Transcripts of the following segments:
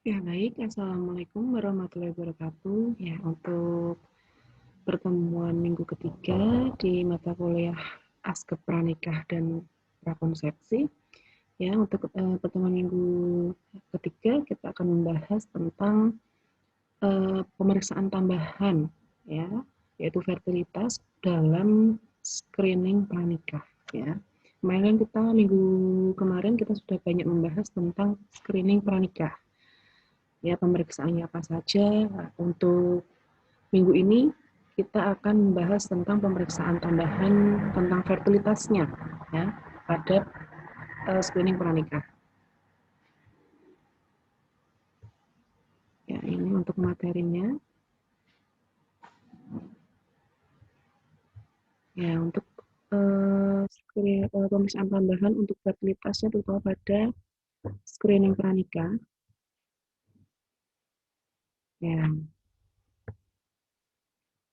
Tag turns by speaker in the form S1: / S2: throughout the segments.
S1: Ya, baik. Assalamualaikum warahmatullahi wabarakatuh. Ya, untuk pertemuan minggu ketiga di mata kuliah Askep Pranikah dan Prakonsepsi. Ya, untuk pertemuan minggu ketiga kita akan membahas tentang pemeriksaan tambahan, ya, yaitu fertilitas dalam screening pranikah. Ya, minggu kemarin kita sudah banyak membahas tentang screening pranikah. Ya, pemeriksaannya apa saja. Untuk minggu ini kita akan membahas tentang pemeriksaan tambahan tentang fertilitasnya, ya, pada screening pranikah. Ya, ini untuk materinya. Ya, untuk pemeriksaan tambahan untuk fertilitasnya terutama pada screening pranikah. Ya,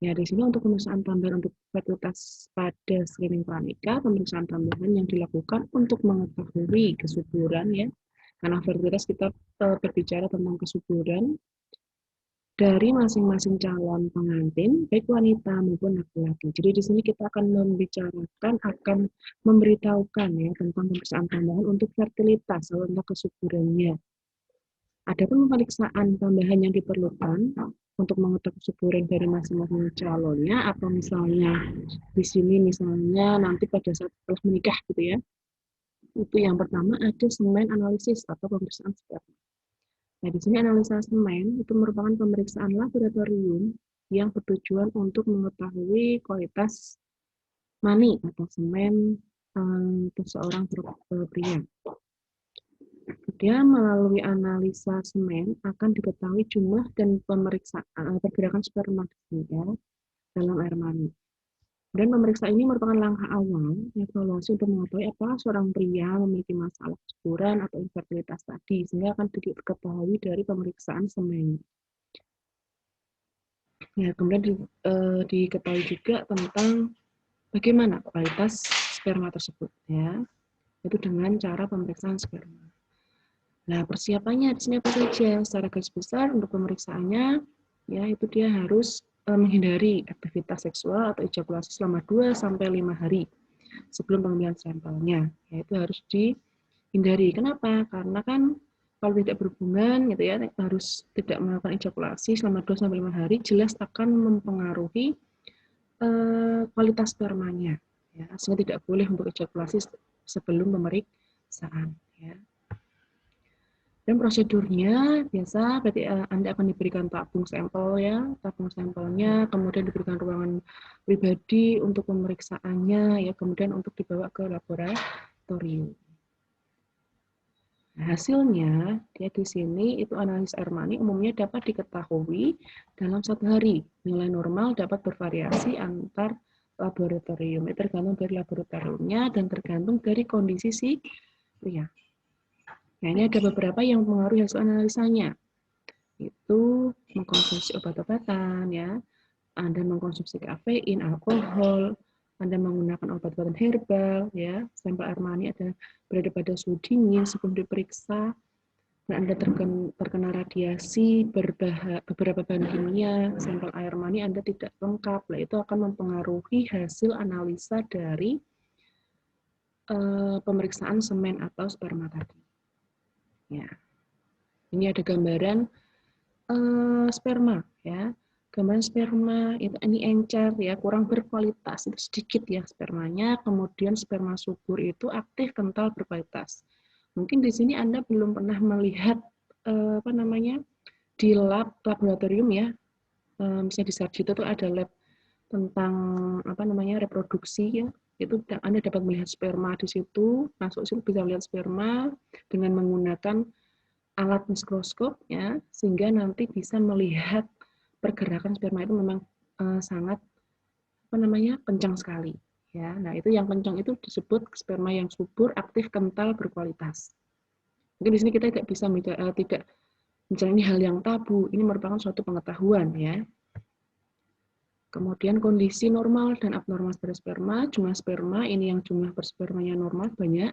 S1: ya, di sini untuk pemeriksaan tambahan untuk fertilitas pada screening pranikah, pemeriksaan tambahan yang dilakukan untuk mengetahui kesuburan, ya. Karena fertilitas kita berbicara tentang kesuburan dari masing-masing calon pengantin, baik wanita maupun laki-laki. Jadi di sini kita akan membicarakan, akan memberitahukan ya tentang pemeriksaan tambahan untuk fertilitas atau untuk kesuburannya. Adapun pemeriksaan tambahan yang diperlukan untuk mengetahui kesuburan dari masing-masing calonnya, atau misalnya di sini misalnya nanti pada saat setelah menikah gitu ya, itu yang pertama ada semen analisis atau pemeriksaan sperma. Nah, di sini analisa semen itu merupakan pemeriksaan laboratorium yang bertujuan untuk mengetahui kualitas mani atau semen seseorang pria. Kemudian melalui analisa semen akan diketahui jumlah dan pergerakan sperma dalam air mani. Dan pemeriksaan ini merupakan langkah awal evaluasi untuk mengetahui apakah seorang pria memiliki masalah kesuburan atau infertilitas tadi, sehingga akan diketahui dari pemeriksaan semen. Ya, kemudian diketahui juga tentang bagaimana kualitas sperma tersebut, ya, itu dengan cara pemeriksaan sperma. Nah, persiapannya di sini apa saja? Secara garis besar untuk pemeriksaannya, ya, itu dia harus menghindari aktivitas seksual atau ejakulasi selama 2-5 hari sebelum pengambilan sampelnya. Ya, itu harus dihindari. Kenapa? Karena kan kalau tidak berhubungan gitu ya, harus tidak melakukan ejakulasi selama 2-5 hari, jelas akan mempengaruhi kualitas spermanya. Ya, sehingga tidak boleh untuk ejakulasi sebelum pemeriksaan. Ya. Dan prosedurnya biasa berarti Anda akan diberikan tabung sampel ya, tabung sampelnya, kemudian diberikan ruangan pribadi untuk pemeriksaannya ya, kemudian untuk dibawa ke laboratorium. Nah, hasilnya dia di sini itu analis air mani umumnya dapat diketahui dalam 1 hari. Nilai normal dapat bervariasi antar laboratorium, tergantung dari laboratoriumnya dan tergantung dari kondisi si pria. Nah, ini ada beberapa yang mempengaruhi hasil analisanya. Itu mengkonsumsi obat-obatan ya, Anda mengkonsumsi kafein, alkohol, Anda menggunakan obat-obatan herbal ya, sampel air mani ada berada pada suhu dingin sebelum diperiksa, dan Anda terkena radiasi beberapa bahan kimia, sampel air mani Anda tidak lengkap, nah itu akan mempengaruhi hasil analisa dari pemeriksaan semen atau sperma tadi. Ya, ini ada gambaran sperma ya, gambaran sperma itu ini encer ya, kurang berkualitas, itu sedikit ya spermanya. Kemudian sperma subur itu aktif, kental, berkualitas. Mungkin di sini Anda belum pernah melihat di laboratorium ya, misalnya di Sarjito itu ada lab tentang reproduksi ya, itu Anda dapat melihat sperma di situ, masuk situ bisa melihat sperma dengan menggunakan alat mikroskop ya, sehingga nanti bisa melihat pergerakan sperma itu memang sangat kencang sekali ya. Nah, itu yang kencang itu disebut sperma yang subur, aktif, kental, berkualitas. Mungkin di sini kita tidak bisa tidak misalnya ini hal yang tabu, ini merupakan suatu pengetahuan ya. Kemudian kondisi normal dan abnormal pada sperma, jumlah sperma ini yang jumlah berspermanya normal banyak,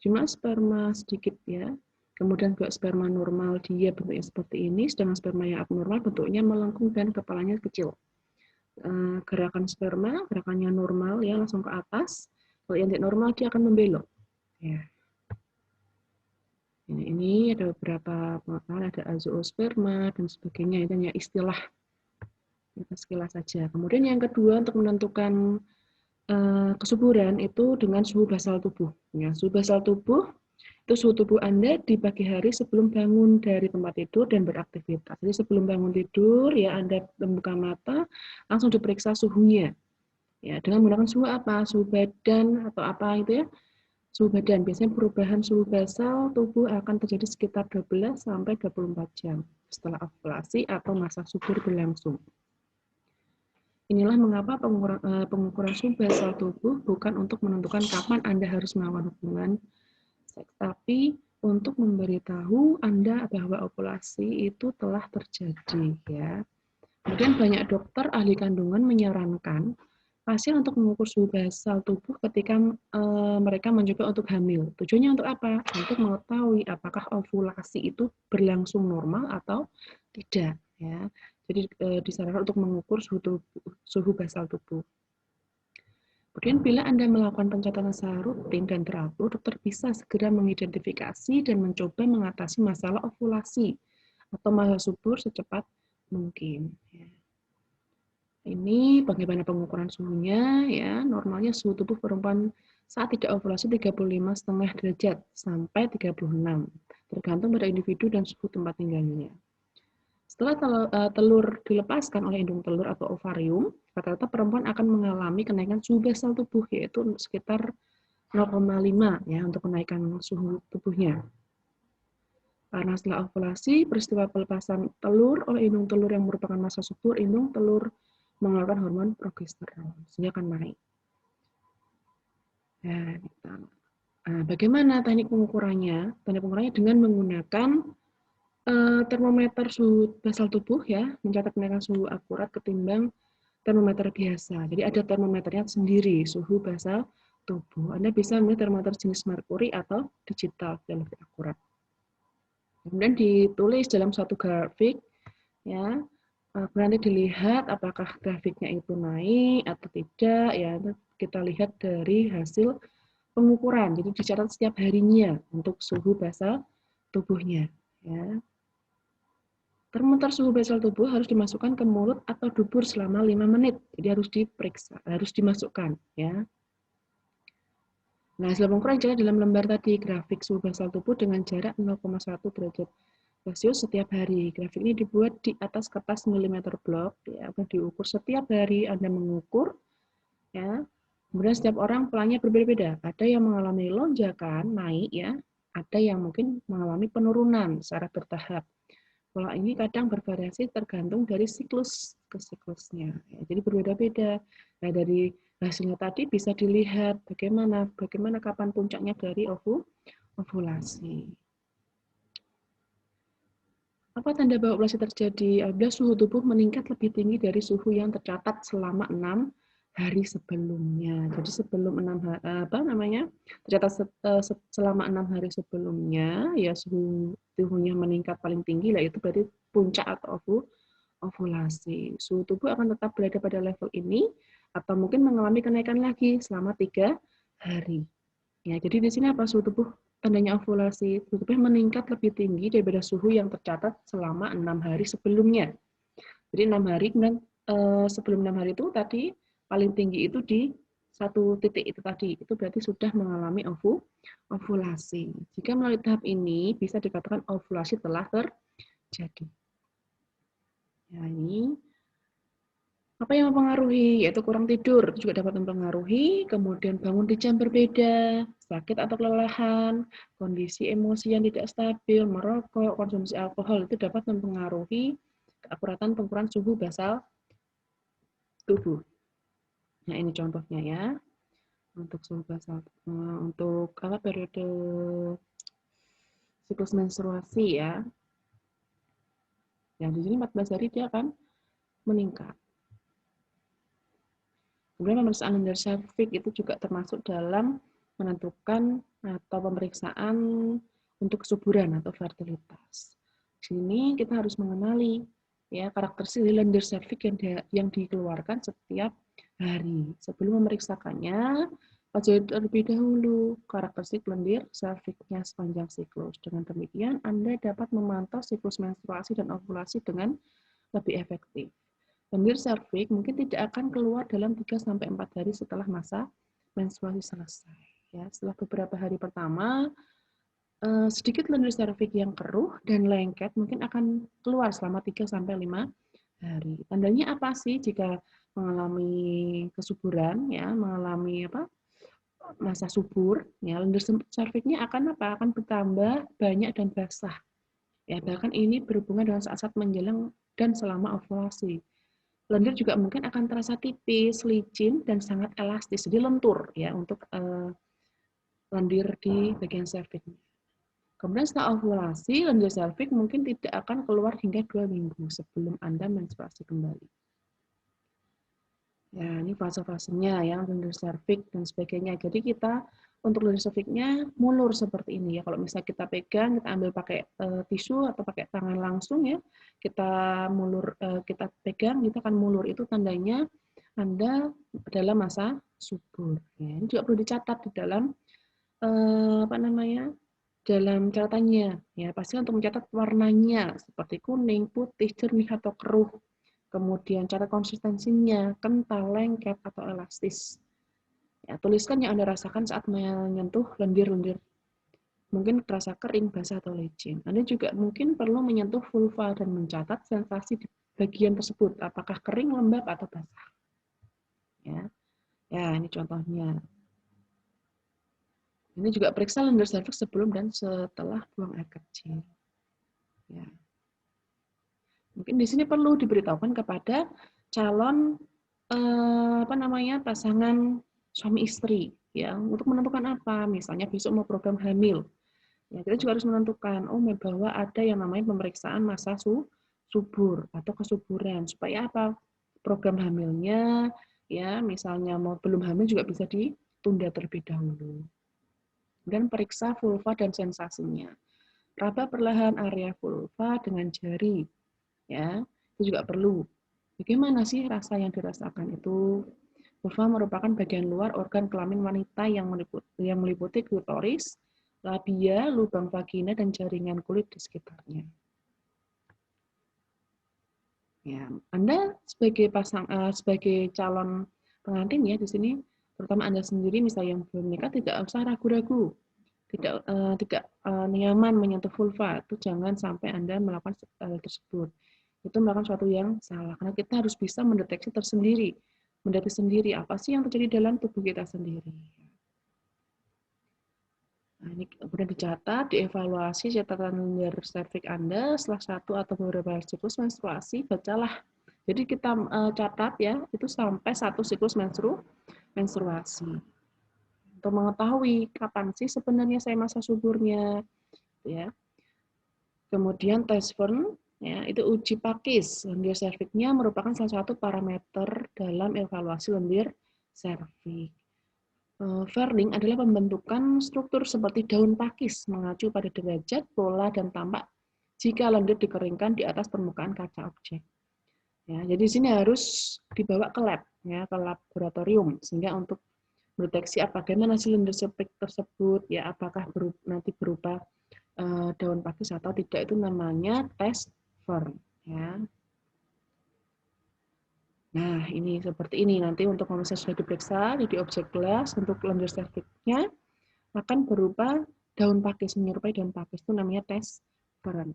S1: jumlah sperma sedikit ya, Kemudian juga sperma normal dia bentuknya seperti ini, sedangkan sperma yang abnormal bentuknya melengkung dan kepalanya kecil. Gerakan sperma, gerakannya normal ya langsung ke atas. Kalau yang tidak normal dia akan membelok. Ya. Ini ada beberapa pengetahuan, ada azoosperma dan sebagainya, itu hanya istilah kita sekilas saja. Kemudian yang kedua untuk menentukan kesuburan itu dengan suhu basal tubuh. Ya, suhu basal tubuh itu suhu tubuh Anda di pagi hari sebelum bangun dari tempat tidur dan beraktivitas. Jadi sebelum bangun tidur ya Anda membuka mata langsung diperiksa suhunya. Ya, dengan menggunakan suhu apa? Suhu badan atau apa itu ya? Suhu badan. Biasanya perubahan suhu basal tubuh akan terjadi sekitar 12 sampai 24 jam setelah ovulasi atau masa subur berlangsung. Inilah mengapa pengukuran suhu basal tubuh bukan untuk menentukan kapan Anda harus melakukan hubungan seks, tapi untuk memberitahu Anda bahwa ovulasi itu telah terjadi ya. Kemudian banyak dokter ahli kandungan menyarankan pasien untuk mengukur suhu basal tubuh ketika mereka mencoba untuk hamil. Tujuannya untuk apa? Untuk mengetahui apakah ovulasi itu berlangsung normal atau tidak ya. Jadi disarankan untuk mengukur suhu basal tubuh. Kemudian bila Anda melakukan pencatatan secara rutin dan teratur, dokter bisa segera mengidentifikasi dan mencoba mengatasi masalah ovulasi atau masa subur secepat mungkin. Ini bagaimana pengukuran suhunya ya. Normalnya suhu tubuh perempuan saat tidak ovulasi 35,5 derajat sampai 36, tergantung pada individu dan suhu tempat tinggalnya. Setelah telur dilepaskan oleh indung telur atau ovarium, rata-rata perempuan akan mengalami kenaikan suhu basal tubuh yaitu sekitar 0,5 ya untuk kenaikan suhu tubuhnya. Karena setelah ovulasi, peristiwa pelepasan telur oleh indung telur yang merupakan masa subur, indung telur mengeluarkan hormon progesteron, sehingga akan naik. Nah, bagaimana teknik pengukurannya? Teknik pengukurannya dengan menggunakan termometer suhu basal tubuh ya, mencatat kenaikan suhu akurat ketimbang termometer biasa. Jadi ada termometernya sendiri, suhu basal tubuh. Anda bisa memilih termometer jenis merkuri atau digital yang lebih akurat. Kemudian ditulis dalam suatu grafik ya. Nanti dilihat apakah grafiknya itu naik atau tidak ya. Kita lihat dari hasil pengukuran. Jadi dicatat setiap harinya untuk suhu basal tubuhnya ya. Termometer suhu basal tubuh harus dimasukkan ke mulut atau dubur selama 5 menit. Jadi harus diperiksa, harus dimasukkan ya. Nah, hasil pengukuran jelas dalam lembar tadi, grafik suhu basal tubuh dengan jarak 0,1 derajat Celcius setiap hari. Grafik ini dibuat di atas kertas milimeter blok, ya, akan diukur setiap hari Anda mengukur, ya. Kemudian setiap orang polanya berbeda-beda. Ada yang mengalami lonjakan, naik, ya. Ada yang mungkin mengalami penurunan secara bertahap. Pola ini kadang bervariasi tergantung dari siklus ke siklusnya. Ya, jadi berbeda-beda. Nah, dari hasilnya tadi bisa dilihat bagaimana kapan puncaknya dari ovulasi. Apa tanda bahwa ovulasi terjadi? Apabila suhu tubuh meningkat lebih tinggi dari suhu yang tercatat selama 6 hari sebelumnya. Jadi sebelum tercatat selama 6 hari sebelumnya, ya suhu tubuhnya meningkat paling tinggi, lah itu berarti puncak atau ovulasi. Suhu tubuh akan tetap berada pada level ini atau mungkin mengalami kenaikan lagi selama 3 hari. Ya, jadi di sini apa suhu tubuh tandanya ovulasi? Suhu tubuh meningkat lebih tinggi daripada suhu yang tercatat selama 6 hari sebelumnya. Jadi 6 hari kemudian sebelum 6 hari itu tadi paling tinggi itu di satu titik itu tadi. Itu berarti sudah mengalami ovulasi. Jika melalui tahap ini bisa dikatakan ovulasi telah terjadi. Ya, ini apa yang mempengaruhi? Yaitu kurang tidur, itu juga dapat mempengaruhi, kemudian bangun di jam berbeda, sakit atau kelelahan, kondisi emosi yang tidak stabil, merokok, konsumsi alkohol, itu dapat mempengaruhi keakuratan pengukuran suhu basal tubuh. Nah, ini contohnya ya. Untuk suhu basal, untuk periode siklus menstruasi ya. Yang di sini 14 hari dia akan meningkat. Kemudian pemeriksaan lender cervix itu juga termasuk dalam menentukan atau pemeriksaan untuk kesuburan atau fertilitas. Di sini kita harus mengenali ya karakteristik lendir serviks yang dikeluarkan setiap hari. Sebelum memeriksakannya, pelajari terlebih dahulu karakteristik lendir serviksnya sepanjang siklus. Dengan demikian, Anda dapat memantau siklus menstruasi dan ovulasi dengan lebih efektif. Lendir serviks mungkin tidak akan keluar dalam 3-4 hari setelah masa menstruasi selesai. Ya, setelah beberapa hari pertama, sedikit lendir serviks yang keruh dan lengket mungkin akan keluar selama 3-5 hari. Tandanya apa sih jika mengalami kesuburan, ya, mengalami masa subur, ya, lendir serviksnya akan akan bertambah banyak dan basah. Ya, bahkan ini berhubungan dengan saat-saat menjelang dan selama ovulasi. Lendir juga mungkin akan terasa tipis, licin, dan sangat elastis, jadi lentur ya untuk lendir di bagian serviksnya. Kemudian setelah ovulasi, lendir serviks mungkin tidak akan keluar hingga 2 minggu sebelum Anda menstruasi kembali. Ya, ini fase-fasenya ya, lendir serviks dan sebagainya. Jadi kita untuk lendir serviksnya mulur seperti ini ya. Kalau misalnya kita pegang, kita ambil pakai tisu atau pakai tangan langsung ya, kita mulur, kita pegang, kita akan mulur. Itu tandanya Anda dalam masa subur. Ya, ini juga perlu dicatat di dalam dalam catatannya. Ya, pasti untuk mencatat warnanya seperti kuning, putih, jernih atau keruh. Kemudian cara konsistensinya, kental, lengket, atau elastis. Ya, tuliskan yang Anda rasakan saat menyentuh lendir-lendir. Mungkin terasa kering, basah, atau licin. Anda juga mungkin perlu menyentuh vulva dan mencatat sensasi di bagian tersebut, apakah kering, lembab, atau basah. Ya, ini contohnya. Ini juga periksa lendir serviks sebelum dan setelah buang air kecil. Ya. Mungkin di sini perlu diberitahukan kepada calon pasangan suami istri ya untuk menentukan apa, misalnya besok mau program hamil. Ya, kita juga harus menentukan bahwa ada yang namanya pemeriksaan masa subur atau kesuburan supaya apa? Program hamilnya ya, misalnya mau belum hamil juga bisa ditunda terlebih dahulu. Dan periksa vulva dan sensasinya. Raba perlahan area vulva dengan jari. Ya, itu juga perlu. Bagaimana sih rasa yang dirasakan itu? Vulva merupakan bagian luar organ kelamin wanita yang meliputi klitoris, labia, lubang vagina, dan jaringan kulit di sekitarnya. Ya, Anda sebagai calon pengantin ya di sini, terutama Anda sendiri misalnya yang belum menikah tidak usah ragu-ragu, tidak nyaman menyentuh vulva, itu jangan sampai Anda melakukan hal tersebut. Itu melakukan sesuatu yang salah, karena kita harus bisa mendeteksi sendiri apa sih yang terjadi dalam tubuh kita sendiri. Nah, ini kemudian dicatat, dievaluasi catatan lendir serviks Anda setelah 1 atau beberapa siklus menstruasi, bacalah. Jadi kita catat ya, itu sampai 1 siklus menstruasi. Untuk mengetahui kapan sih sebenarnya saya masa suburnya, ya. Kemudian tes Vern, ya, itu uji pakis. Lendir serviksnya merupakan salah satu parameter dalam evaluasi lendir serviks. Verling adalah pembentukan struktur seperti daun pakis mengacu pada derajat, pola, dan tampak jika lendir dikeringkan di atas permukaan kaca objek. Ya, jadi di sini harus dibawa ke lab, ya, ke laboratorium, sehingga untuk mendeteksi bagaimana hasil lendir serviks tersebut, ya, apakah nanti berupa daun pakis atau tidak, itu namanya tes Vern. Ya. Nah, ini seperti ini. Nanti untuk misalnya sudah diperiksa, jadi objek gelas untuk lendir serviksnya akan berupa daun pakis, menyerupai daun pakis, itu namanya tes Vern.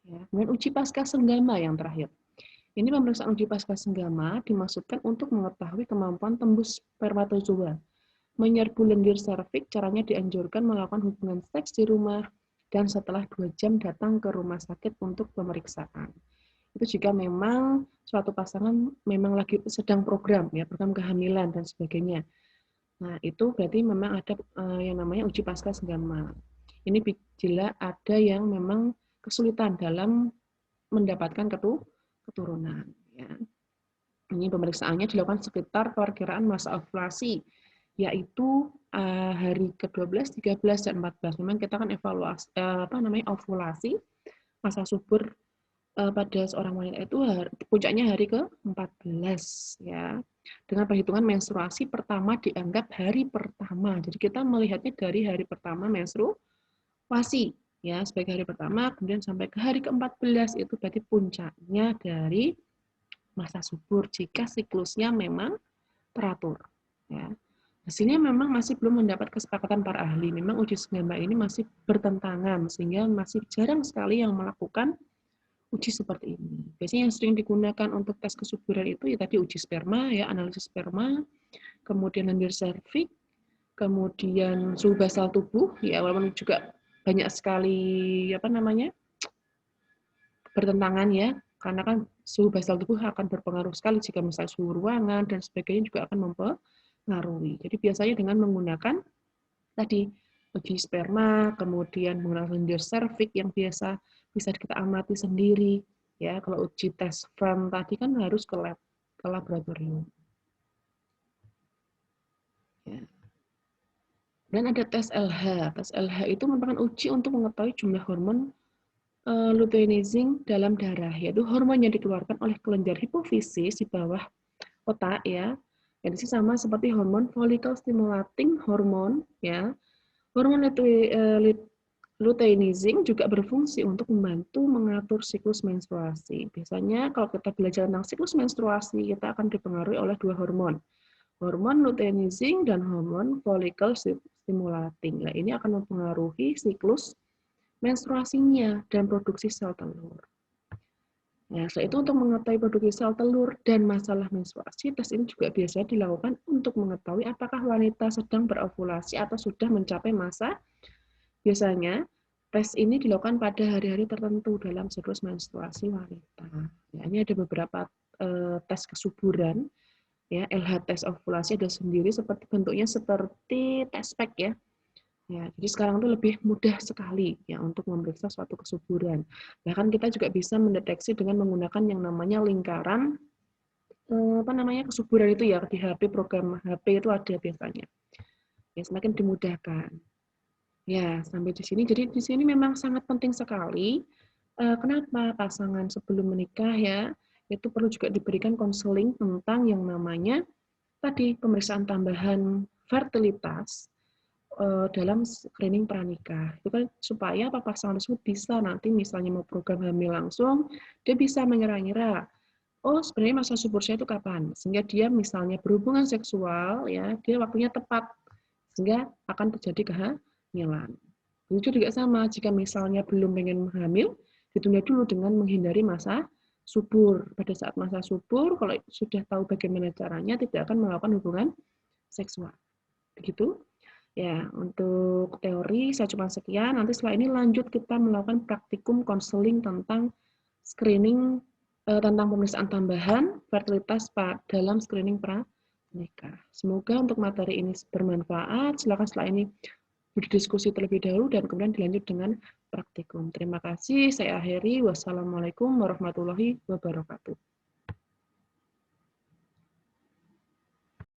S1: Ya. Kemudian uji pasca senggama yang terakhir. Ini pemeriksaan uji pasca senggama dimaksudkan untuk mengetahui kemampuan tembus spermatozoa. Menyerbu lendir serviks, caranya dianjurkan melakukan hubungan seks di rumah dan setelah 2 jam datang ke rumah sakit untuk pemeriksaan. Itu jika memang suatu pasangan memang lagi sedang program kehamilan dan sebagainya. Nah, itu berarti memang ada yang namanya uji pasca senggama. Ini bila ada yang memang kesulitan dalam mendapatkan keturunan. Ya. Ini pemeriksaannya dilakukan sekitar perkiraan masa ovulasi, yaitu hari ke-12, 13, dan 14. Memang kita akan evaluasi ovulasi masa subur pada seorang wanita itu puncaknya hari ke-14 ya. Dengan perhitungan menstruasi pertama dianggap hari pertama. Jadi kita melihatnya dari hari pertama menstruasi ya sebagai hari pertama, kemudian sampai ke hari ke-14 itu berarti puncaknya dari masa subur jika siklusnya memang teratur ya. Hasilnya memang masih belum mendapat kesepakatan para ahli. Memang uji sperma ini masih bertentangan sehingga masih jarang sekali yang melakukan uji seperti ini. Biasanya yang sering digunakan untuk tes kesuburan itu ya tadi uji sperma ya, analisis sperma, kemudian lendir serviks, kemudian suhu basal tubuh ya, walaupun juga banyak sekali bertentangan ya, karena kan suhu basal tubuh akan berpengaruh sekali jika misalnya suhu ruangan dan sebagainya juga akan mempengaruhi. Jadi biasanya dengan menggunakan tadi uji sperma, kemudian menggunakan lendir serviks yang biasa bisa kita amati sendiri ya. Kalau uji tes FRAM tadi kan harus ke lab, ke laboratorium. Ya. Dan ada tes LH. Tes LH itu merupakan uji untuk mengetahui jumlah hormon luteinizing dalam darah, yaitu hormon yang dikeluarkan oleh kelenjar hipofisis di bawah otak ya. Jadi sama seperti hormon follicle stimulating hormone ya. Hormon luteinizing juga berfungsi untuk membantu mengatur siklus menstruasi. Biasanya kalau kita belajar tentang siklus menstruasi, kita akan dipengaruhi oleh dua hormon. Hormon luteinizing dan hormon follicle stimulating. Nah, ini akan mempengaruhi siklus menstruasinya dan produksi sel telur. Nah, setelah itu untuk mengetahui produksi sel telur dan masalah menstruasi, tes ini juga biasanya dilakukan untuk mengetahui apakah wanita sedang berovulasi atau sudah mencapai masa. Biasanya tes ini dilakukan pada hari-hari tertentu dalam siklus menstruasi wanita. Ya, ini ada beberapa tes kesuburan. Ya, LH tes ovulasi ada sendiri seperti bentuknya seperti tes pack ya. Ya, jadi sekarang itu lebih mudah sekali ya untuk memeriksa suatu kesuburan. Bahkan kita juga bisa mendeteksi dengan menggunakan yang namanya lingkaran kesuburan itu ya di HP, program HP itu ada biasanya. Ya, semakin dimudahkan. Ya, sampai di sini. Jadi di sini memang sangat penting sekali. Kenapa pasangan sebelum menikah ya itu perlu juga diberikan konseling tentang yang namanya tadi pemeriksaan tambahan fertilitas dalam screening pranikah. Itu kan supaya pasangan tersebut bisa nanti misalnya mau program hamil langsung, dia bisa mengira-ngira, oh sebenarnya masa subur saya itu kapan? Sehingga dia misalnya berhubungan seksual, ya dia waktunya tepat, sehingga akan terjadi kehamilan. Begitu juga sama, jika misalnya belum pengen hamil, ditunda dulu dengan menghindari masa subur. Pada saat masa subur, kalau sudah tahu bagaimana caranya, tidak akan melakukan hubungan seksual. Begitu. Ya, untuk teori saya cuma sekian. Nanti setelah ini lanjut kita melakukan praktikum konseling tentang screening tentang pemeriksaan tambahan fertilitas dalam screening pranikah. Semoga untuk materi ini bermanfaat. Silakan setelah ini berdiskusi terlebih dahulu dan kemudian dilanjut dengan praktikum. Terima kasih. Saya akhiri. Wassalamualaikum warahmatullahi wabarakatuh.